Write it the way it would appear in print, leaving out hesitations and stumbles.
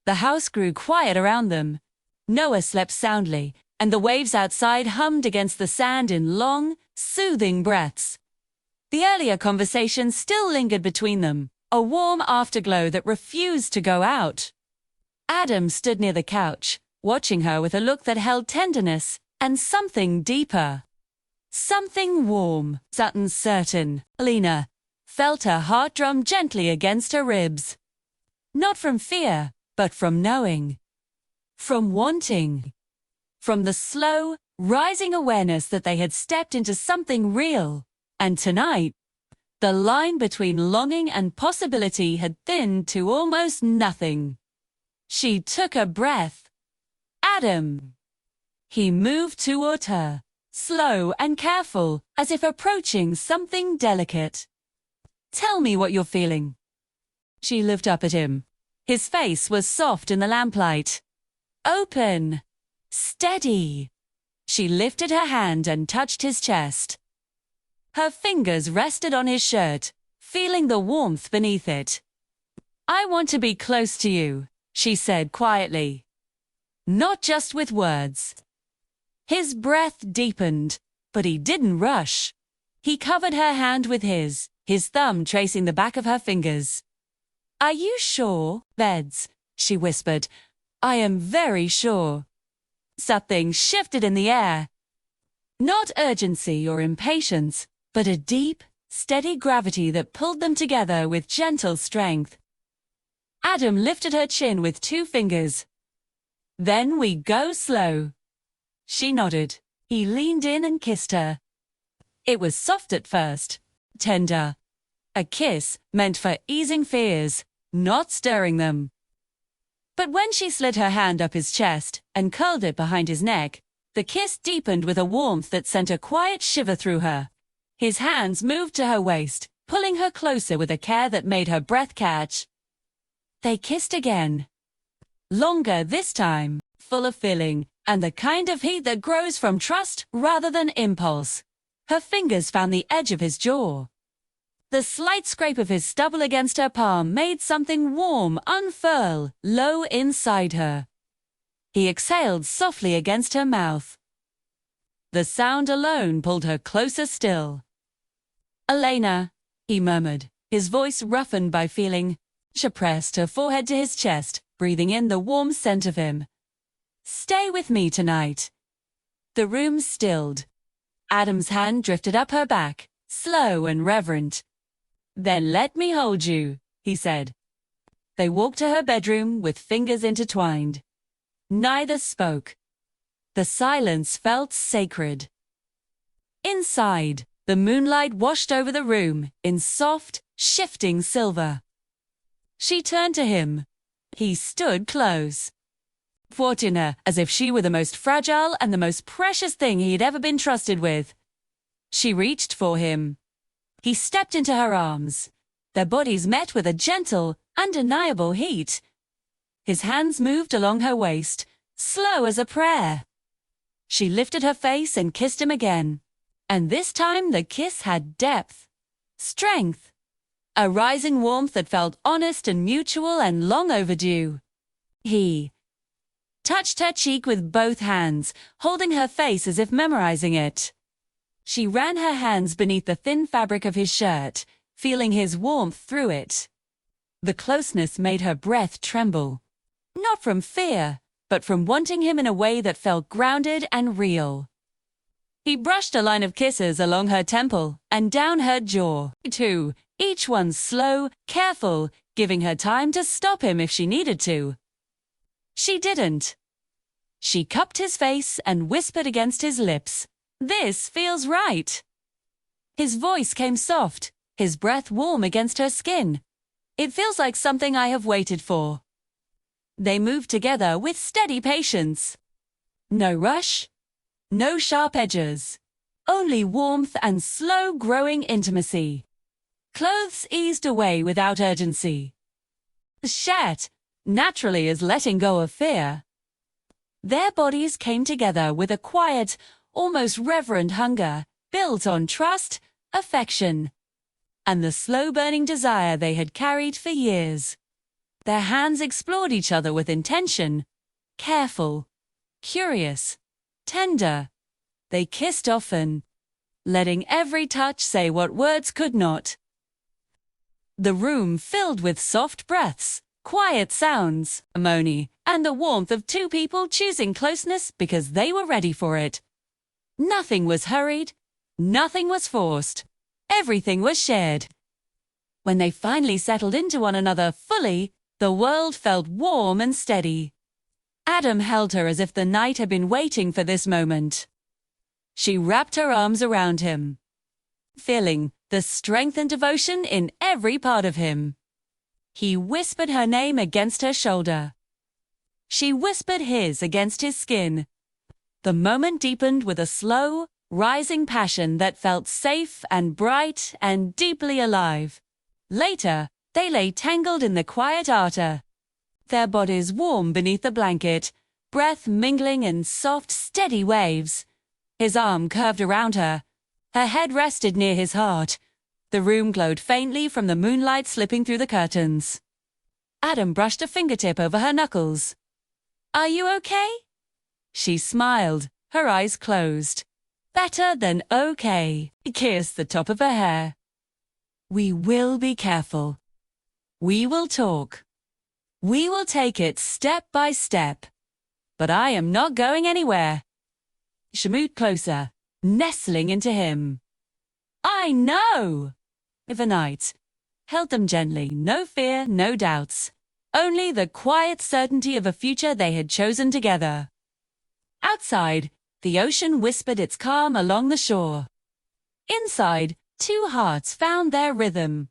The house grew quiet around them. Noah slept soundly, and the waves outside hummed against the sand in long, soothing breaths. The earlier conversation still lingered between them, a warm afterglow that refused to go out. Adam stood near the couch, watching her with a look that held tenderness and something deeper. Something warm, uncertain. Lena felt her heart drum gently against her ribs. Not from fear, but from knowing. From wanting. From the slow, rising awareness that they had stepped into something real. And tonight, the line between longing and possibility had thinned to almost nothing. She took a breath. Adam. He moved toward her, slow and careful, as if approaching something delicate. Tell me what you're feeling. She looked up at him. His face was soft in the lamplight. Open. Steady. She lifted her hand and touched his chest. Her fingers rested on his shirt, feeling the warmth beneath it. I want to be close to you, she said quietly. Not just with words. His breath deepened, but he didn't rush. He covered her hand with his thumb tracing the back of her fingers. Are you sure, Beds? She whispered. I am very sure. Something shifted in the air. Not urgency or impatience, but a deep, steady gravity that pulled them together with gentle strength. Adam lifted her chin with 2 fingers. Then we go slow. She nodded. He leaned in and kissed her. It was soft at first, tender. A kiss meant for easing fears, not stirring them. But when she slid her hand up his chest and curled it behind his neck, the kiss deepened with a warmth that sent a quiet shiver through her. His hands moved to her waist, pulling her closer with a care that made her breath catch. They kissed again. Longer this time, full of feeling, and the kind of heat that grows from trust rather than impulse. Her fingers found the edge of his jaw. The slight scrape of his stubble against her palm made something warm unfurl low inside her. He exhaled softly against her mouth. The sound alone pulled her closer still. Elena, he murmured, his voice roughened by feeling. She pressed her forehead to his chest, breathing in the warm scent of him. Stay with me tonight. The room stilled. Adam's hand drifted up her back, slow and reverent. Then let me hold you, he said. They walked to her bedroom with fingers intertwined. Neither spoke. The silence felt sacred. Inside, the moonlight washed over the room in soft, shifting silver. She turned to him. He stood close. Fought her as if she were the most fragile and the most precious thing he had ever been trusted with. She reached for him. He stepped into her arms. Their bodies met with a gentle, undeniable heat. His hands moved along her waist, slow as a prayer. She lifted her face and kissed him again. And this time the kiss had depth, strength, a rising warmth that felt honest and mutual and long overdue. He touched her cheek with both hands, holding her face as if memorizing it. She ran her hands beneath the thin fabric of his shirt, feeling his warmth through it. The closeness made her breath tremble. Not from fear, but from wanting him in a way that felt grounded and real. He brushed a line of kisses along her temple and down her jaw, too, each one slow, careful, giving her time to stop him if she needed to. She didn't. She cupped his face and whispered against his lips, "This feels right." His voice came soft, his breath warm against her skin. "It feels like something I have waited for." They moved together with steady patience. No rush, no sharp edges, only warmth and slow-growing intimacy. Clothes eased away without urgency. Shat, naturally as letting go of fear. Their bodies came together with a quiet, almost reverent hunger, built on trust, affection, and the slow-burning desire they had carried for years. Their hands explored each other with intention. Careful, curious, tender. They kissed often, letting every touch say what words could not. The room filled with soft breaths, quiet sounds, harmony, and the warmth of two people choosing closeness because they were ready for it. Nothing was hurried, nothing was forced. Everything was shared. When they finally settled into one another fully, the world felt warm and steady. Adam held her as if the night had been waiting for this moment. She wrapped her arms around him, feeling the strength and devotion in every part of him. He whispered her name against her shoulder. She whispered his against his skin. The moment deepened with a slow, rising passion that felt safe and bright and deeply alive. Later, they lay tangled in the quiet arbor, their bodies warm beneath the blanket, breath mingling in soft, steady waves. His arm curved around her. Her head rested near his heart. The room glowed faintly from the moonlight slipping through the curtains. Adam brushed a fingertip over her knuckles. "Are you okay?" She smiled, her eyes closed. "Better than okay." He kissed the top of her hair. "We will be careful. We will talk. We will take it step by step. But I am not going anywhere." She moved closer, nestling into him. "I know!" The night held them gently, no fear, no doubts. Only the quiet certainty of a future they had chosen together. Outside, the ocean whispered its calm along the shore. Inside, two hearts found their rhythm.